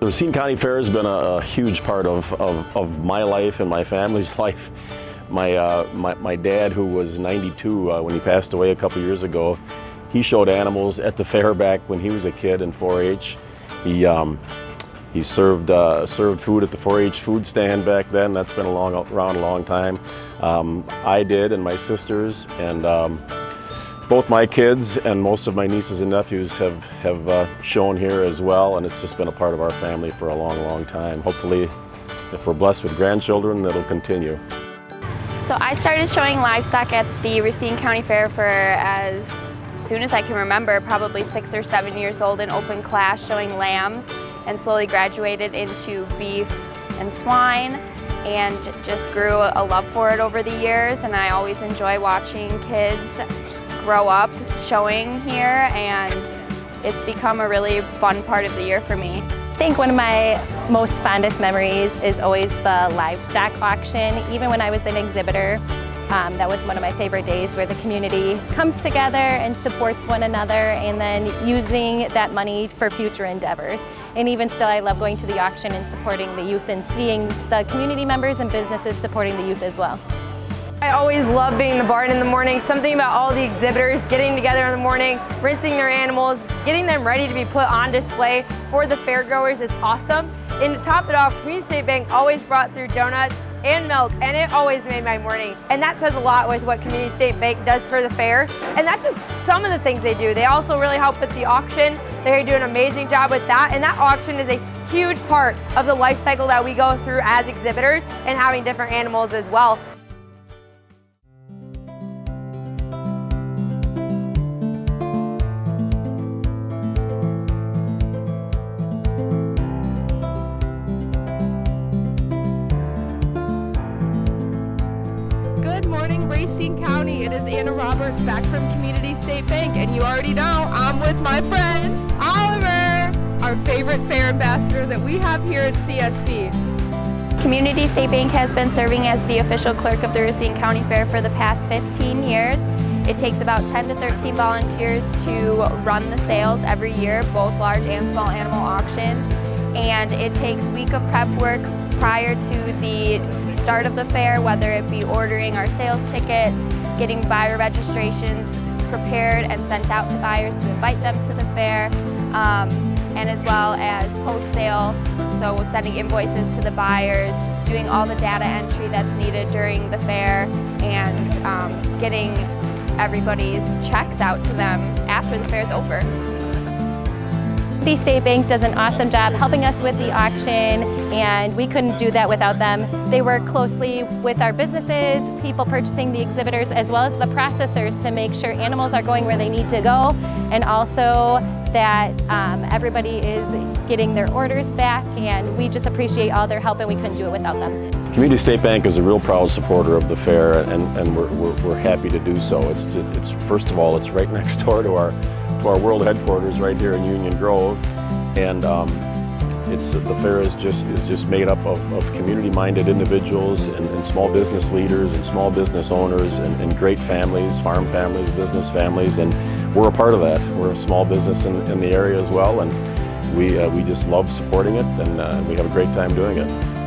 Racine County Fair has been a huge part of my life and my family's life. My dad, who was 92 when he passed away a couple years ago, he showed animals at the fair back when he was a kid in 4-H. He served food at the 4-H food stand back then. That's been around a long time. I did, and my sisters, and both my kids and most of my nieces and nephews have shown here as well, and it's just been a part of our family for a long time. Hopefully, if we're blessed with grandchildren, that'll continue. So I started showing livestock at the Racine County Fair for as soon as I can remember, probably 6 or 7 years old in open class, showing lambs, and slowly graduated into beef and swine, and just grew a love for it over the years. And I always enjoy watching kids grow up showing here, and it's become a really fun part of the year for me. I think one of my most fondest memories is always the livestock auction. Even when I was an exhibitor, that was one of my favorite days, where the community comes together and supports one another, and then using that money for future endeavors. And even still, I love going to the auction and supporting the youth and seeing the community members and businesses supporting the youth as well. I always love being in the barn in the morning. Something about all the exhibitors getting together in the morning, rinsing their animals, getting them ready to be put on display for the fair goers is awesome. And to top it off, Community State Bank always brought through donuts and milk, and it always made my morning. And that says a lot with what Community State Bank does for the fair. And that's just some of the things they do. They also really help with the auction. They do an amazing job with that, and that auction is a huge part of the life cycle that we go through as exhibitors and having different animals as well. Good morning, Racine County. It is Anna Roberts back from Community State Bank, and you already know I'm with my friend Oliver, our favorite fair ambassador that we have here at CSB. Community State Bank has been serving as the official clerk of the Racine County Fair for the past 15 years. It takes about 10 to 13 volunteers to run the sales every year, both large and small animal auctions. And it takes a week of prep work prior to the start of the fair, whether it be ordering our sales tickets, getting buyer registrations prepared and sent out to buyers to invite them to the fair, and as well as post-sale, so sending invoices to the buyers, doing all the data entry that's needed during the fair, and getting everybody's checks out to them after the fair is over. The State Bank does an awesome job helping us with the auction, and we couldn't do that without them. They work closely with our businesses, people purchasing the exhibitors, as well as the processors to make sure animals are going where they need to go, and also that everybody is getting their orders back, and we just appreciate all their help, and we couldn't do it without them. Community State Bank is a real proud supporter of the fair, and we're happy to do so. It's first of all, it's right next door to our world headquarters right here in Union Grove, and the fair is just made up of community-minded individuals and small business leaders and small business owners and great families, farm families, business families, and we're a part of that. We're a small business in the area as well, and we just love supporting it, and we have a great time doing it.